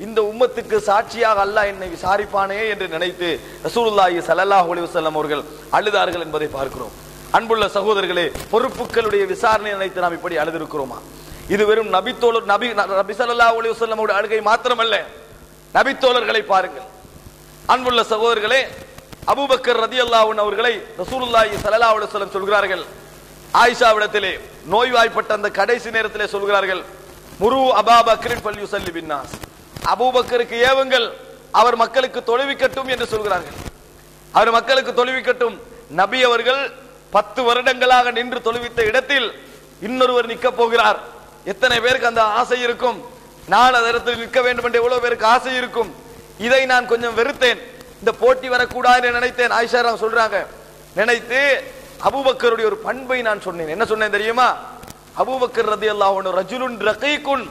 இந்த உம்மத்துக்கு சாட்சியாக அல்லாஹ் என்னை விசாரிப்பானே என்று நினைத்து ரசூலுல்லாஹி ஸல்லல்லாஹு அலைஹி வஸல்லம் அவர்கள் அழுதார்கள் என்பதை பார்க்கிறோம். அன்புள்ள சகோதரர்களே, பொறுப்புகளுடைய விசாரணை நினைத்து நாம் இப்படி அழுதிருக்கிறோமா? இது வெறும் நபி ஸல்லல்லாஹு அலைஹி வஸல்லம் அவருடைய அழுகை மாத்திரமல்ல, நபித்தோழர்களை பாருங்கள். அன்புள்ள சகோதரர்களே, அபூபக்கர் ரலியல்லாஹு அன்ஹு அவர்களை ரசூலுல்லாஹி ஸல்லல்லாஹு அலைஹி வஸல்லம் சொல்கிறார்கள், ஆயிஷாவிடத்திலே நோய்வாய்ப்பட்ட அந்த கடைசி நேரத்திலே சொல்கிறார்கள், முரு அபூபக்கரின் ஃபல்யுஸல்லி பின்னாஸ், அபூபக்கருக்கு ஏவுங்கள், அவர் மக்களுக்கு தொழுவிக்கட்டும் என்று சொல்கிறார்கள். அவர் மக்களுக்கு தொழுவிக்கட்டும். நபி அவர்கள் 10 வருடங்களாக நின்று தொழுவித்த இடத்தில் இன்னொருவர் நிற்க போகிறார். எத்தனை பேருக்கு அந்த ஆசை இருக்கும்? நான் அந்த இடத்தில் நிற்க வேண்டும் என்று எவ்வளவு பேருக்கு ஆசை இருக்கும்? இதை நான் கொஞ்சம் வெறுத்தேன், இந்த போட்டி வரக்கூடாது என்று நினைத்தேன். ஆயிஷா சொல்றாங்க, நினைத்து அபூபக்கருடைய ஒரு பண்பை நான் சொன்னேன். என்ன சொன்னேன் தெரியுமா? அபூபக்கர் ரலியல்லாஹு அன்ஹு ரஜுலுன் ரகீகுன்,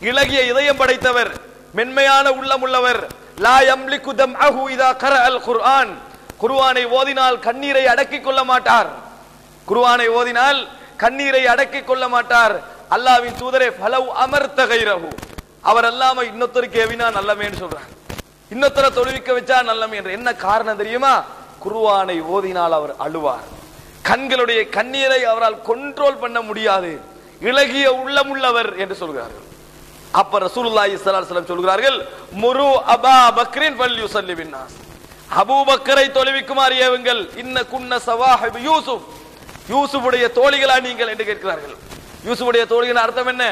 இலகிய இதயம் படைத்தவர், மென்மையான உள்ளம் உள்ளவர். லா யம்லிகு தம்அஹு இதா கரஅல் குர்ஆன், குர்ஆனை ஓதினால் கண்ணீரை அடக்கிக் கொள்ள மாட்டார். குர்ஆனை ஓதினால் கண்ணீரை அடக்கிக் கொள்ள மாட்டார். அல்லாஹ்வின் தூதரே, ஃபலவ் அமர்த கைரஹு, அவர் அல்லாம இன்னொருத்தருக்கு ஏவினா நல்லமேன்னு சொல்றாங்க, இன்னொருத்தரை தொழுவிக்க வச்சா நல்லமே என்று. என்ன காரணம் தெரியுமா? குர்ஆனை ஓதினால் அவர் அழுவார், கண்களுடைய கண்ணீரை அவரால் கண்ட்ரோல் பண்ண முடியாது, இலகிய உள்ளமுள்ளவர் என்று சொல்கிறார்கள். அப்ப ரசூலுல்லாஹி ஸல்லல்லாஹு அலைஹி வஸல்லம் சொல்கிறார்கள், முரு அபா பக்ரின் ஃபல்யுஸல்லி பின்னாஸ், அபூபக்கரை தொழுவிக்குமாறு ஏவுங்கள், இன்ன குன்ன சவாஹிப் யூசுப், யூசுஃபுடைய தோழிகளா நீங்கள் என்று கேட்கிறார்கள். யூசுஃபுடைய தோழிகள் அர்த்தம் என்ன?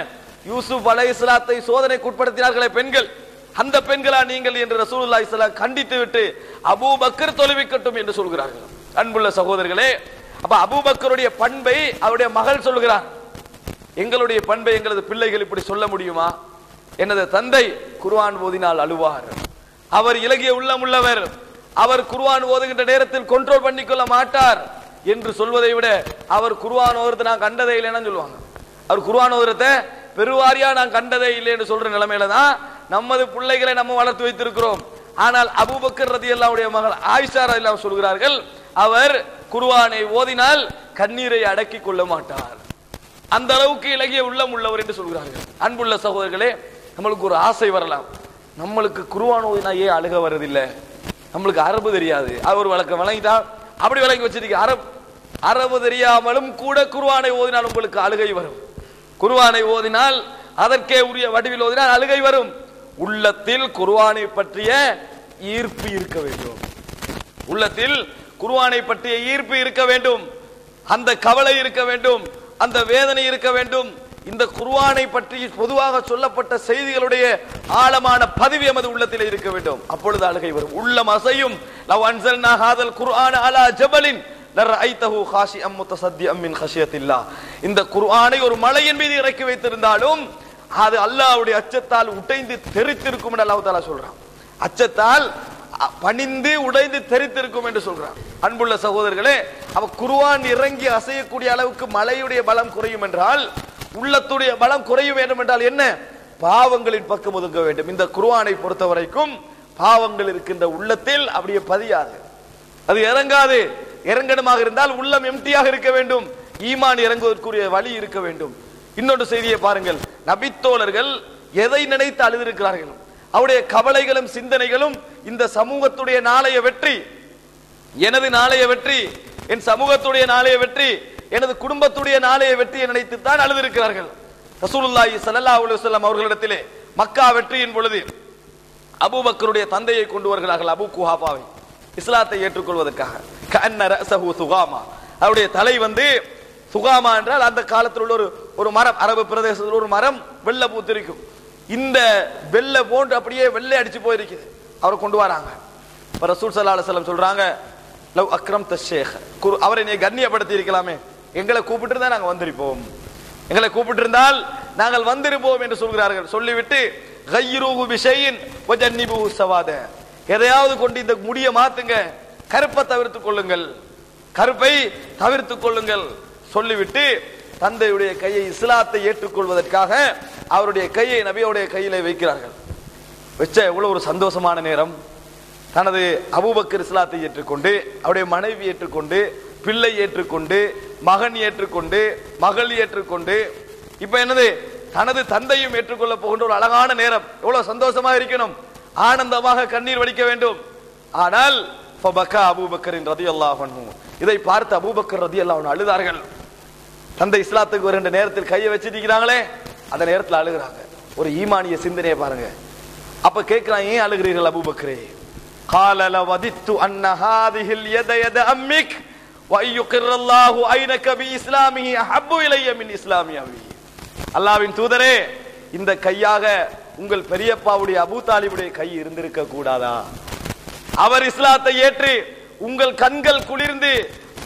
யூசுப் அலைஹிஸ்ஸலாத்தை சோதனைக்கு உட்படுத்தினார்களே பெண்கள், அந்த பெண்களா நீங்கள் என்று ரசூலுல்லாஹி ஸல்லல்லாஹு அலைஹி வஸல்லம் கண்டித்து விட்டு அபூபக்கர் தொழுவிக்கட்டும் என்று சொல்கிறார்கள். அன்புள்ள சகோதரர்களே, அப்ப அபூபக்கருடைய பண்பை அவருடைய மகள் சொல்கிறார். எங்களுடைய பண்பை எங்களது பிள்ளைகள் இப்படி சொல்ல முடியுமா? எனது தந்தை குர்ஆன் ஓதினால் அழுவார், அவர் இலகிய உள்ளமுள்ளவர், அவர் குர்ஆன் ஓதுகின்ற நேரத்தில் கண்ட்ரோல் பண்ணிக்கொள்ள மாட்டார் என்று சொல்வதை விட, அவர் குர்ஆன் ஓதுறதை நான் கண்டதே இல்லைன்னு சொல்லுவாங்க. அவர் குர்ஆன் ஓதுறதை பெருவாரியா நான் கண்டதே இல்லை என்று சொல்ற நிலைமையில தான் நமது பிள்ளைகளை நம்ம வளர்த்து வைத்திருக்கிறோம். ஆனால் அபூபக்கர் ரலியல்லாஹு அன்ஹுடைய மகள் ஆயிஷா ரலியல்லாஹு அன்ஹா சொல்கிறார்கள், அவர் குர்ஆனை ஓதினால் கண்ணீரை அடக்கிக் கொள்ள மாட்டார், அந்த அளவுக்கு இலகிய உள்ளம் உள்ளவர் என்று சொல்கிறார்கள். அன்புள்ள சகோதரர்களே, நம்மளுக்கு ஒரு ஆசை வரலாம், நம்மளுக்கு குர்ஆன் ஓதினா ஏன் அழுக வருதில்லை? நம்மளுக்கு அரபு தெரியாது, அவர் வழக்கம் வழங்கிட்டா அப்படி விளங்கி வச்சிருக்க, அரபு தெரியாமலும் கூட குர்ஆனை ஓதினால் உங்களுக்கு அழுகை வரும். குர்ஆனை ஓதினால் அதற்கே உரிய வடிவில் ஓதினால் அழுகை வரும். உள்ளத்தில் குர்ஆனை பற்றிய ஈர்ப்பு இருக்க வேண்டும், உள்ளத்தில் குர்ஆனை பற்றிய ஈர்ப்பு இருக்க வேண்டும், அந்த கவலை இருக்க வேண்டும், அந்த வேதனை இருக்க வேண்டும். இந்த குர்ஆனை பற்றி பொதுவாக சொல்லப்பட்ட செய்திகளுடைய ஆழமான பதிவு எமது உள்ளத்தில் இருக்க வேண்டும். அப்பொழுது அழுகை வரும், உள்ளம் அசையும். லவ் அன்ஸல்னா ஹாதல் குர்ஆன அலா ஜபலின் லரஐதஹு காஷிஅம் முத்தஸத்திஅம் மின் கஷியத்தில்லாஹ், இந்த குர்ஆனை ஒரு மலையின் மீது இறக்கி வைத்திருந்தாலும் அது அல்லாஹ்வுடைய அச்சத்தால் உடைந்து தெரித்திருக்கும் என்று அல்லாஹ் தஆலா சொல்றான். அச்சத்தால் பணிந்து உடைந்து தெரித்திருக்கும் என்று சொல்றான். அன்புள்ள சகோதரர்களே, அவ குர்ஆன் இறங்கி அசையக்கூடிய அளவுக்கு மலையுடைய பலம் குறையும் என்றால் உள்ளத்துடைய பலம் குறைய வேண்டும் என்றால் என்ன? பாவங்களின் பக்கம் ஒதுங்க வேண்டும். இந்த குர்ஆனை பொறுத்த வரைக்கும் பாவங்கள் இருக்கின்ற உள்ளத்தில் அப்படியே பதியாது, அது இறங்காது. இறங்கணுமாக இருந்தால் உள்ளம் எம்டியாக இருக்க வேண்டும், ஈமான் இறங்குவதற்குரிய வழி இருக்க வேண்டும். இன்னொரு செய்தியை பாருங்கள், நபித்தோழர்கள் எதை நினைத்து அழுதிருக்கிறார்கள்? அவருடைய கவலைகளும் சிந்தனைகளும் இந்த சமூகத்துடைய நாளைய வெற்றி, எனது நாளைய வெற்றி, என் சமூகத்துடைய நாளைய வெற்றி, எனது குடும்பத்துடைய நாளைய வெற்றியை நினைத்து தான் அழுதிருக்கிறார்கள். ரசூலுல்லாஹி ஸல்லல்லாஹு அலைஹி வஸல்லம் அவர்களிடத்திலே மக்கா வெற்றியின் பொழுது அபூபக்கருடைய தந்தையை கொண்டு வருகிறார்கள், அபூ குஹாஃபாவை, இஸ்லாத்தை ஏற்றுக்கொள்வதற்காக. கஅன்ன ரஸஹு சுகாமா, அவருடைய தலை சுகாமா என்றால் அந்த காலத்தில் உள்ள ஒரு மரம், அரபு பிரதேசத்தில் ஒரு மரம் வெள்ளை பூத்திருக்கும். இந்த வெள்ளை போன்று அப்படியே வெள்ளை அடிச்சு போயிருக்குது. அவரை கொண்டு வராங்க. இப்ப ரசூல் ஸல்லல்லாஹு அலைஹி வஸல்லம் சொல்றாங்க, லவ் அக்ரம்த ஷேக், அவரை நீ கண்ணியப்படுத்தி இருக்கலாமே, எங்களை கூப்பிட்டு இருந்தா நாங்க வந்திருப்போம், எங்களை கூப்பிட்டு இருந்தால் நாங்கள் வந்திருப்போம் என்று சொல்கிறார்கள். சொல்லிவிட்டு கய்யிரூஹு பிஷையின் வஜன்னிபுஹு சவாத, எதையாவது கொண்டு இந்த முடிய மாத்துங்க, கருப்பை தவிர்த்துக் கொள்ளுங்கள், கருப்பை தவிர்த்துக் கொள்ளுங்கள் சொல்லிவிட்டு தந்தையுடைய கையை இஸ்லாத்தை ஏற்றுக்கொள்வதற்காக அவருடைய கையை நபியுடைய கையிலே வைக்கிறார்கள். வச்ச எவ்வளவு ஒரு சந்தோஷமான நேரம். தனது அபூபக்கர் இஸ்லாத்தை ஏற்றுக்கொண்டு, அவருடைய மனைவி ஏற்றுக்கொண்டு, பிள்ளை ஏற்றுக்கொண்டு, மகன் ஏற்றுக்கொண்டு, மகள் ஏற்றுக்கொண்டு, இப்ப என்னது தனது தந்தையும் ஏற்றுக்கொள்ள போகின்ற ஒரு அழகான நேரம். எவ்வளவு சந்தோஷமாக இருக்கணும், ஆனந்தமாக கண்ணீர் வடிக்க வேண்டும். ஆனால் ஃபபகா அபூபக்கர் ரலியல்லாஹு அன்ஹு, இதை பார்த்து அபூபக்கர் ரலியல்லாஹு அன்ஹு அழுதார்கள். தந்தை இஸ்லாத்துக்கு வருகின்ற நேரத்தில் கையை வச்சிருக்கிறாங்களே, அந்த நேரத்தில் அழுகிறாங்க. ஒரு ஈமானிய சிந்தனையை பாருங்க. அப்ப கேட்கிறான், ஏன் அழுகிறீர்கள் அபூபக்கரே? قال لوددت ان هذه اليد يد امك ويقر الله عينك باسلامه احب الي من اسلام ابي. அல்லாஹ்வின் தூதரே, இந்த கையாக உங்கள் பெரியப்பாவுடைய அபூ தாலிபுடைய கை இருந்திருக்க கூடாதா? அவர் இஸ்லாத்தை ஏற்று உங்கள் கண்கள் குளிர்ந்து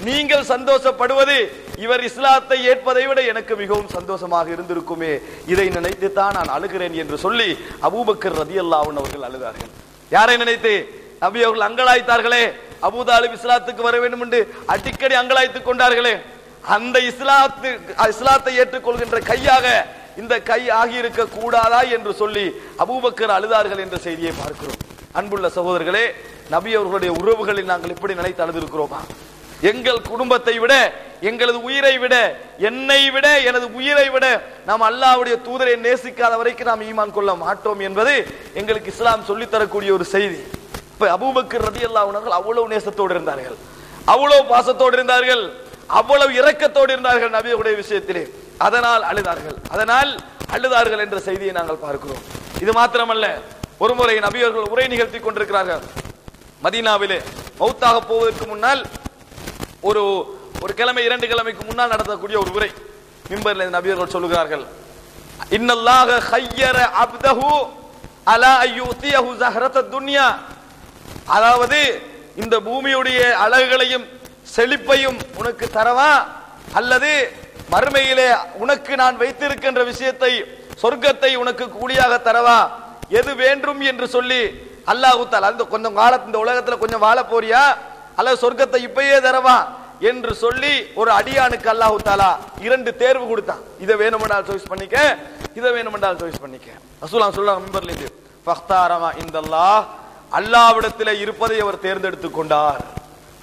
நீங்கள் சந்தோஷப்படுவது இவர் இஸ்லாத்தை ஏற்பதை விட எனக்கு மிகவும் சந்தோஷமாக இருந்திருக்குமே, இதை நினைத்து தான் நான் அழுகிறேன் என்று சொல்லி அபூபக்கர் ரலியல்லாஹு அன்ஹு அவர்கள் அழுதார்கள். யாரை நினைத்து? நபி அவர்கள் அங்கலாய்த்தார்களே, அபூ தாலிப் இஸ்லாத்துக்கு வர வேண்டும் என்று அடிக்கடி அங்கலாய்த்துக் கொண்டார்களே, அந்த இஸ்லாத்தை ஏற்றுக்கொள்கின்ற கையாக இந்த கை ஆகியிருக்க கூடாதா என்று சொல்லி அபூபக்கர் அழுதார்கள் என்ற செய்தியை பார்க்கிறோம். அன்புள்ள சகோதரர்களே, நபி அவர்களுடைய உறவுகளில் நாங்கள் இப்படி நினைத்து அழுதிருக்கிறோமா? எங்கள் குடும்பத்தை விட, எங்களது உயிரை விட, என்னை விட, எனது உயிரை விட நாம் அல்லாஹ்வுடைய தூதரை நேசிக்காத வரைக்கும் நாம் ஈமான் கொள்ள மாட்டோம் என்பது எங்களுக்கு இஸ்லாம் சொல்லித் தரக்கூடிய ஒரு செய்தி. இப்ப அபூபக்கர் ரலியல்லாஹு அன்ஹு அவ்வளவு நேசத்தோடு இருந்தார்கள், அவ்வளவு பாசத்தோடு இருந்தார்கள், அவ்வளவு இரக்கத்தோடு இருந்தார்கள் நபியுடைய விஷயத்திலே. அதனால் அழுதார்கள் என்ற செய்தியை நாங்கள் பார்க்கிறோம். இது மாத்திரமல்ல, ஒருமுறை நபி அவர்கள் உரை நிகழ்த்தி கொண்டிருக்கிறார்கள். மதீனாவிலே மௌத்தாக போவதற்கு முன்னால் ஒரு கிழமை 2 கிழமைக்கு முன்னால் நடத்தக்கூடிய ஒரு உரை. மிம்பரில் நபி அவர்கள் சொல்லுகிறார்கள், இன்னல்லாஹ ஹய்யர அப்தஹு அலா அய்யுதியஹு ஸஹரத்தத் துன்யா. அதாவது இந்த பூமியுடைய அழகுகளையும் செழிப்பையும் உனக்கு தரவா, அல்லது மறுமையிலே உனக்கு நான் வைத்திருக்கின்ற விஷயத்தை, சொர்க்கத்தை உனக்கு கூலியாக தரவா, எது வேண்டும் என்று சொல்லி அல்லாஹ் தஆலா அந்த கொஞ்சம் காலத்து இந்த உலகத்துல கொஞ்சம் வாழ போறியா, அல்லது சொர்க்கத்தை இப்பயே தரவா என்று சொல்லி ஒரு அடியானுக்கு அல்லாஹ் தஆலா 2 தேர்வு கொடுத்தான். இதை வேணுமென்றால் சாய்ஸ் பண்ணிக்க, இதை வேணுமென்றால் சாய்ஸ் பண்ணிக்க. ரசூலுல்லாஹ் சொல்றாங்க மிம்பர்ல இருந்து, ஃபக்தாரமா இந்தல்லாஹ், அல்லாஹ்விடத்தில் இருப்பதை அவர் தேர்ந்தெடுத்துக் கொண்டார்,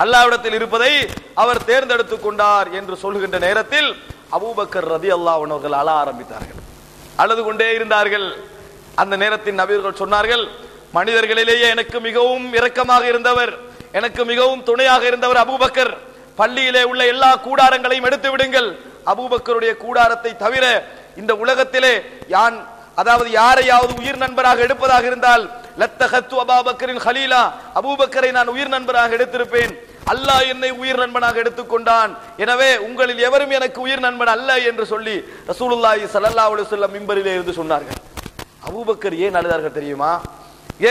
அல்லாஹ்விடத்தில் இருப்பதை அவர் தேர்ந்தெடுத்துக் கொண்டார் என்று சொல்கின்ற நேரத்தில் அபூபக்கர் ரலியல்லாஹு அன்ஹு அவர்கள் அழ ஆரம்பித்தார்கள், அழுது கொண்டே இருந்தார்கள். அந்த நேரத்தில் நபியர்கள் சொன்னார்கள், மனிதர்களிலேயே எனக்கு மிகவும் இரக்கமாக இருந்தவர், எனக்கு மிகவும் துணையாக இருந்தவர் அபூபக்கர். பள்ளியிலே உள்ள எல்லா கூடாரங்களையும் எடுத்து விடுங்கள், அபூபக்கருடைய கூடாரத்தை தவிர இந்த உலகத்திலே அதாவது யாரையாவது உயிர் நண்பராக எடுப்பதாக இருந்தால் லத்தஹத்து அபூபக்கரின் ஹலீலா, அபூபக்கரை நான் உயிர் நண்பராக எடுத்திருப்பேன். அல்லாஹ் என்னை உயிர் நண்பனாக எடுத்துக்கொண்டான், எனவே உங்களில் எவரும் எனக்கு உயிர் நண்பன் அல்ல என்று சொல்லி ரசூலுல்லாஹி ஸல்லல்லாஹு அலைஹி வஸல்லம் மிம்பரிலே இருந்து சொன்னார்கள். அபூபக்கர் ஏன் அழுதார்கள் தெரியுமா?